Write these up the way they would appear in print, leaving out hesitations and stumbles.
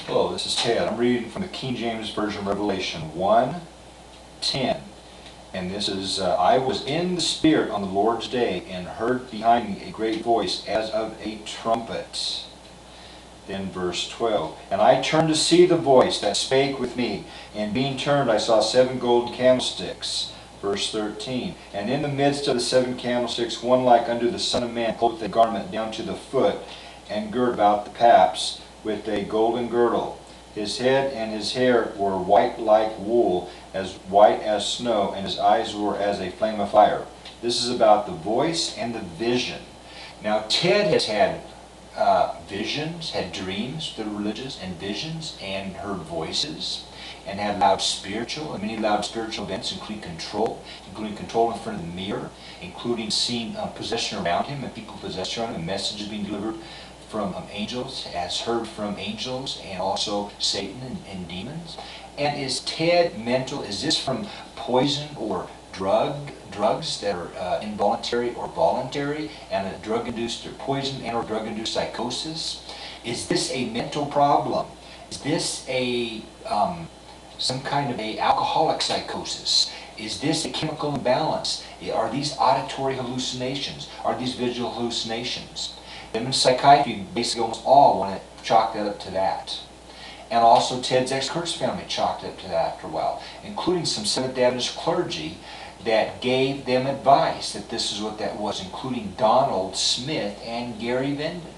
Hello, this is Ted. I'm reading from the King James Version, Revelation 1:10. And this is, I was in the Spirit on the Lord's day, and heard behind me a great voice as of a trumpet. Then verse 12. And I turned to see the voice that spake with me, and being turned I saw 7 golden candlesticks. Verse 13. And in the midst of the 7 candlesticks, one like unto the Son of Man, clothed with a garment down to the foot, and girt about the paps with a golden girdle. His head and his hair were white like wool, as white as snow, and his eyes were as a flame of fire. This is about the voice and the vision. Now, Ted has had visions, had dreams, the religious, and visions, and heard voices, and had many loud spiritual events, including control in front of the mirror, including seeing possession around him, and people possessed around him, and messages being delivered from angels, has heard from angels, and also Satan and demons. And is Ted mental? Is this from poison or drugs that are involuntary or voluntary, and a drug-induced or poison and or drug-induced psychosis? Is this a mental problem? Is this a some kind of a alcoholic psychosis? Is this a chemical imbalance? Are these auditory hallucinations? Are these visual hallucinations? Them in psychiatry, basically almost all want to chalk that up to that. And also Ted's ex-Kurtz family chalked it up to that after a while, including some Seventh Adventist clergy that gave them advice that this is what that was, including Donald Smith and Gary Venden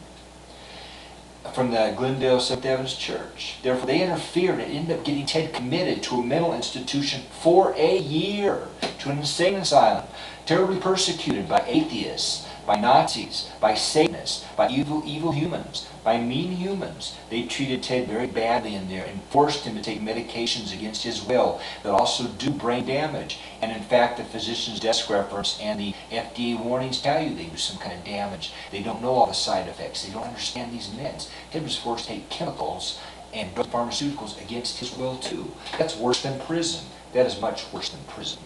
from the Glendale Seventh Adventist Church. Therefore, they interfered and ended up getting Ted committed to a mental institution for a year, to an insane asylum, terribly persecuted by atheists, by Nazis, by Satanists, by evil humans, by mean humans. They treated Ted very badly in there and forced him to take medications against his will that also do brain damage. And in fact, the physician's desk reference and the FDA warnings tell you they do some kind of damage. They don't know all the side effects. They don't understand these meds. Ted was forced to take chemicals and pharmaceuticals against his will too. That's worse than prison. That is much worse than prison.